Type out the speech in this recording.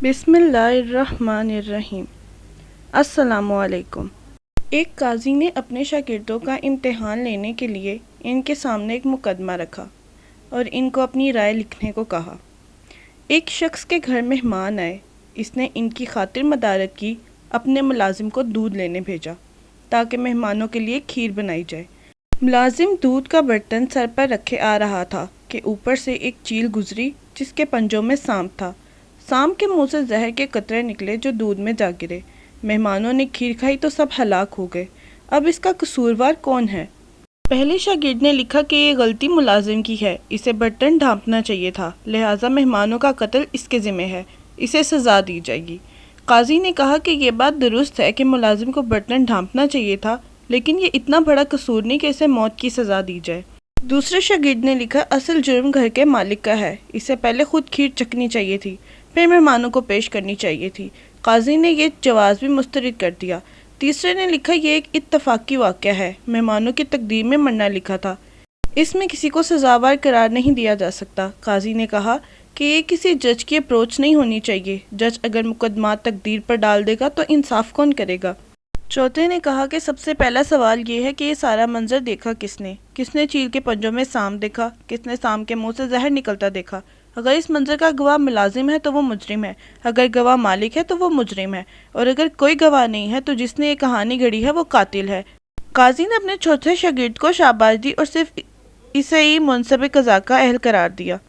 बिस्मिल्लाहिर्रहमानिर्रहीम। अस्सलामुअलैकुम। एक काजी ने अपने शागिर्दों का इम्तिहान लेने के लिए इनके सामने एक मुकदमा रखा और इनको अपनी राय लिखने को कहा। एक शख्स के घर मेहमान आए। इसने इनकी खातिर मदारत की, अपने मुलाजिम को दूध लेने भेजा ताकि मेहमानों के लिए खीर बनाई जाए। मुलाजिम दूध का बर्तन सर पर रखे आ रहा था कि ऊपर से एक चील गुजरी जिसके पंजों में सांप था। सांप के मुंह से जहर के कतरे निकले जो दूध में जा गिरे। मेहमानों ने खीर खाई तो सब हलाक हो गए। अब इसका कसूरवार कौन है? पहले शागिर्द ने लिखा कि ये गलती मुलाजिम की है, इसे बर्तन ढांपना चाहिए था, लिहाजा मेहमानों का कत्ल इसके ज़िम्मे है, इसे सज़ा दी जाएगी। काजी ने कहा कि यह बात दुरुस्त है कि मुलाजिम को बर्तन ढांपना चाहिए था, लेकिन ये इतना बड़ा कसूर नहीं कि इसे मौत की सज़ा दी जाए। दूसरे शागिर्द ने लिखा, असल जुर्म घर के मालिक का है, इसे पहले खुद खीर चखनी चाहिए थी, फिर मेहमानों को पेश करनी चाहिए थी। काजी ने यह जवाज़ भी मुस्तरद कर दिया। तीसरे ने लिखा, यह एक इत्तफाकी वाक़या है, मेहमानों की तकदीर में मरना लिखा था, इसमें किसी को सज़ावार करार नहीं दिया जा सकता। काजी ने कहा कि ये किसी जज की अप्रोच नहीं होनी चाहिए। जज अगर मुकदमा तकदीर पर डाल देगा तो इंसाफ कौन करेगा? चौथे ने कहा कि सबसे पहला सवाल ये है कि ये सारा मंजर देखा किसने? किसने चील के पंजों में सांप देखा? किसने सांप के मुंह से जहर निकलता देखा? अगर इस मंजर का गवाह मुलाजिम है तो वो मुजरिम है, अगर गवाह मालिक है तो वो मुजरिम है, और अगर कोई गवाह नहीं है तो जिसने ये कहानी गढ़ी है वो कातिल है। काजी ने अपने चौथे शागिर्द को शाबाश दी और सिर्फ इसे ही मुनसब कज़ा का अहल करार दिया।